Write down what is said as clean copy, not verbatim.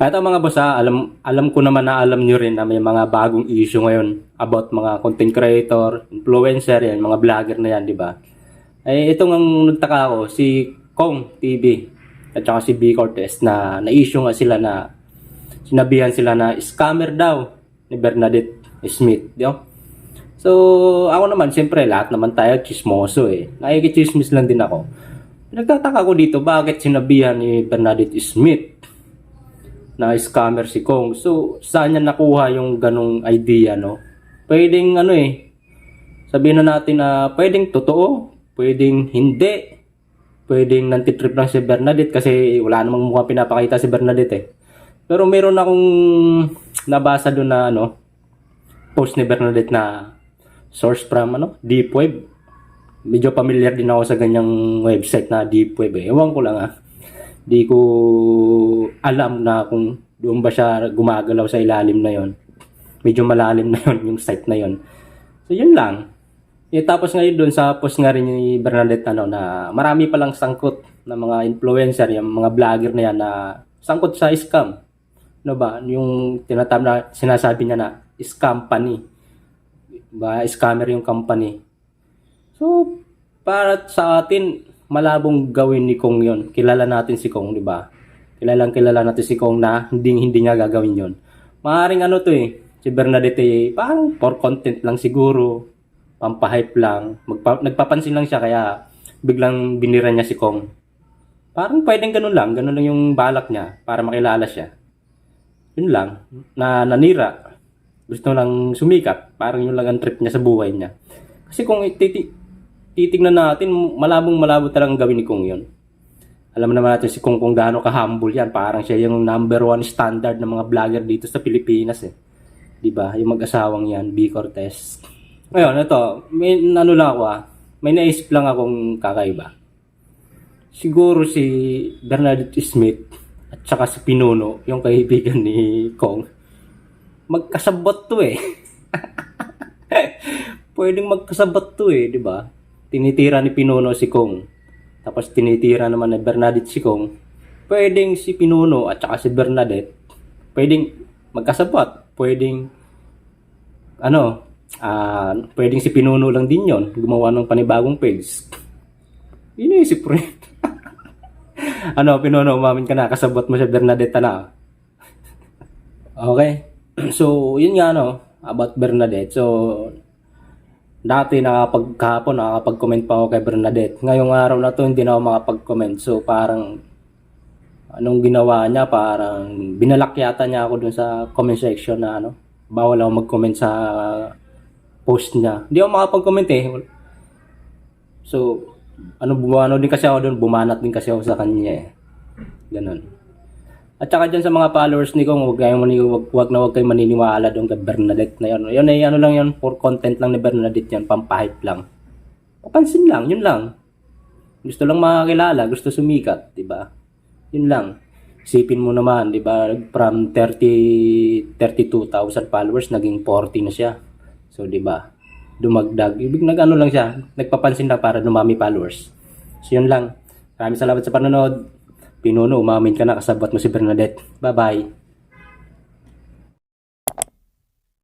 Ito mga boss alam ko naman na alam nyo rin na may mga bagong issue ngayon about mga content creator, influencer, yan, mga vlogger na yan, di ba? Eh, itong ang nagtaka ako, si Kong TV at saka si B. Cortez na na-issue nga sila na sinabihan sila na scammer daw ni Bernadette Smith, di ba? So, ako naman, siyempre, lahat naman tayo chismoso eh. Nakikichismis lang din ako. Nagtataka ko dito, bakit sinabihan ni Bernadette Smith na scammer si Kong? So, saan niya nakuha yung ganong idea, no? Pwedeng sabihin na natin na pwedeng totoo, pwedeng hindi, pwedeng nantitrip lang si Bernadette kasi wala namang mukhang pinapakita si Bernadette eh. Pero meron akong nabasa doon na post ni Bernadette na source from Deep Web. Medyo familiar din ako sa ganyang website na Deep Web eh. Ewan ko lang di ko alam na kung doon ba siya gumagalaw sa ilalim na yon. Medyo malalim na yon yung site na yon. So yun lang. Tapos ngayon doon sa post nga rin ni Bernadette na marami palang sangkot na mga influencer, yung mga vlogger na yan na sangkot sa scam. Ano ba? Yung tinatawag na sinasabi niya na scam company. Ba, scammer yung company. So, para sa atin, malabong gawin ni Kong yon. Kilala natin si Kong, di ba? Kilala natin si Kong na hindi niya gagawin yon. Maaring si Bernadette parang for content lang siguro, pampahype lang, nagpapansin lang siya kaya biglang binira niya si Kong. Parang pwedeng ganun lang yung balak niya para makilala siya. Yun lang, na nanira. Gusto lang sumikat, parang yun lang ang trip niya sa buhay niya. Kasi kung titignan natin, malabo talagang gawin ni Kong yun. Alam naman natin si Kong kung gaano ka-humble yan. Parang siya yung number 1 standard ng mga vlogger dito sa Pilipinas eh. Diba? Yung mag-asawang yan, B. Cortez. Ngayon, may lang ako may naisip lang akong kakaiba. Siguro si Bernadette Smith at saka si Pinuno, yung kaibigan ni Kong, magkasabot to eh. Pwedeng magkasabot to eh, di ba? Tinitira ni Pinuno si Kong. Tapos tinitira naman ni Bernadette si Kong. Pwedeng si Pinuno at saka si Bernadette, pwedeng magkasabot. Pwedeng pwedeng si Pinuno lang din yon, gumawa ng panibagong page. Iniisip ko rin. Pinuno, umamin ka na, kasabot mo si Bernadette na. Okay. So, yun nga about Bernadette. So, dati kahapon nakakapag-comment pa ako kay Bernadette. Ngayong araw na to hindi na ako makapag-comment. So, parang anong ginawa niya? Parang binalak yata niya ako dun sa comment section na bawal ako mag-comment sa post niya. Hindi ako makapag-comment eh. So, din kasi ako dun, bumanat din kasi ako sa kanya eh. Ganun. At saka dyan sa mga followers ni Kong, wag kayong maniniwala doon kay Bernadette na yun. Yun ay lang yun, for content lang ni Bernadette yan, pampahype lang. Papansin lang, yun lang. Gusto lang makakilala, gusto sumikat, di ba? Yun lang. Isipin mo naman, di ba, from 32,000 followers, naging 40 na siya. So, di ba, dumagdag. Ibig lang siya, nagpapansin lang para dumami followers. So, yun lang. Maraming salamat sa panonood. Pinuno, umamin ka na, kasabot mo si Bernadette. Bye-bye.